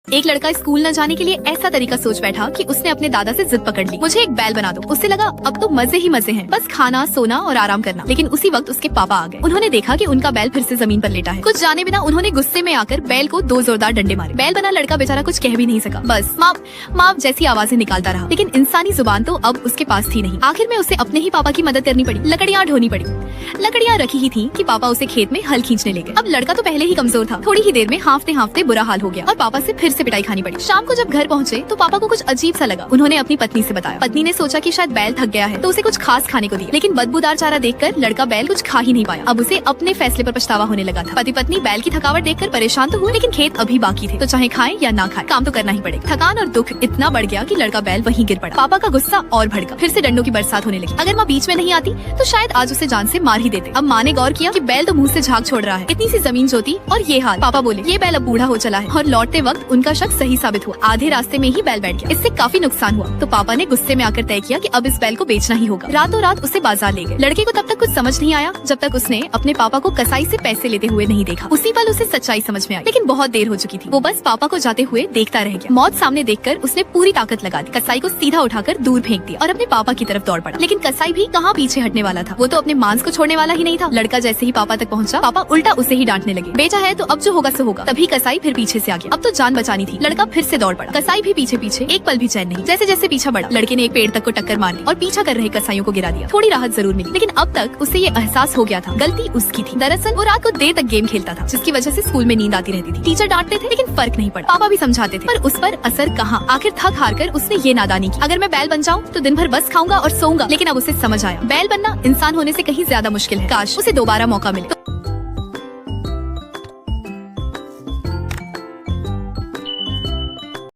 एक लड़का स्कूल न जाने के लिए ऐसा तरीका सोच बैठा कि उसने अपने दादा से जिद पकड़ ली, मुझे एक बैल बना दो। उससे लगा अब तो मजे ही मजे हैं, बस खाना सोना और आराम करना। लेकिन उसी वक्त उसके पापा आ गए। उन्होंने देखा कि उनका बैल फिर से जमीन पर लेटा है। कुछ जाने बिना उन्होंने गुस्से में आकर बैल को 2 जोरदार डंडे मारे। बैल बना लड़का बेचारा कुछ कह भी नहीं सका, बस माप माप जैसी आवाजें निकालता रहा। लेकिन इंसानी जुबान तो अब उसके पास थी नहीं। आखिर में उसे अपने ही पापा की मदद करनी पड़ी। लकड़ियाँ ढोनी पड़ी। लकड़ियाँ रखी ही थी कि पापा उसे खेत में हल खींचने ले गए। अब लड़का तो पहले ही कमजोर था, थोड़ी ही देर में हांफते हांफते बुरा हाल हो गया और पापा से फिर से पिटाई खानी पड़ी। शाम को जब घर पहुंचे तो पापा को कुछ अजीब सा लगा। उन्होंने अपनी पत्नी से बताया। पत्नी ने सोचा कि शायद बैल थक गया है तो उसे कुछ खास खाने को दिया। लेकिन बदबूदार चारा देखकर लड़का बैल कुछ खा ही नहीं पाया। अब उसे अपने फैसले पर पछतावा होने लगा था। पति पत्नी बैल की थकावट देखकर परेशान तो हुए, लेकिन खेत अभी बाकी थे, तो चाहे खाएं या ना खाएं काम तो करना ही पड़ेगा। थकान और दुख इतना बढ़ गया कि लड़का बैल वहीं गिर पड़ा। पापा का गुस्सा और भड़का। फिर से डंडों की बरसात होने लगी। अगर माँ बीच में नहीं आती तो शायद आज उसे जान से मार ही देते। अब माँ ने गौर किया कि बैल तो मुंह से झाग छोड़ रहा है, इतनी सी जमीन जोती और ये हाल। पापा बोले ये बैल अब बूढ़ा हो चला है। और लौटते वक्त उनका शक सही साबित हुआ। आधे रास्ते में ही बैल बैठ गया। इससे काफी नुकसान हुआ। तो पापा ने गुस्से में आकर तय किया कि अब इस बैल को बेचना ही होगा। रातों रात उसे बाजार ले गए। लड़के को तब तक कुछ समझ नहीं आया जब तक उसने अपने पापा को कसाई से पैसे लेते हुए नहीं देखा। उसी पल उसे सच्चाई समझ में आई, लेकिन बहुत देर हो चुकी थी। वो बस पापा को जाते हुए देखता रह गया। मौत सामने देखकर उसने पूरी ताकत लगा दी। कसाई को सीधा उठाकर दूर फेंक दिया और अपने पापा की तरफ दौड़ पड़ा। लेकिन कसाई भी कहाँ पीछे हटने वाला था। वो तो अपने मांस को छोड़ने वाला ही नहीं था। लड़का जैसे ही पापा तक पहुंचा, पापा उल्टा उसे ही डांटने लगे। बेटा है तो अब जो होगा सो होगा। तभी कसाई फिर पीछे से आ गया। अब तो जान बचानी थी। लड़का फिर से दौड़ पड़ा। कसाई भी पीछे पीछे, एक पल भी चैन नहीं। जैसे जैसे पीछा बढ़ा, लड़के ने एक पेड़ तक को टक्कर मार दी और पीछा कर रहे कसाईयों को गिरा दिया। थोड़ी राहत जरूर मिली, लेकिन अब तक उसे ये एहसास हो गया था गलती उसकी थी। दरअसल वो रात को देर तक गेम खेलता था, जिसकी वजह से स्कूल में नींद आती रहती थी। टीचर डांटते थे लेकिन फर्क नहीं पड़ा। पापा भी समझाते थे पर उस पर असर कहाँ। आखिर थक हार कर उसने ये नादानी की, अगर मैं बैल बन जाऊँ तो दिन भर बस खाऊंगा और सोऊंगा। लेकिन अब उसे समझ आया बैल बनना इंसान होने से कहीं ज्यादा मुश्किल है। काश उसे दोबारा मौका मिले।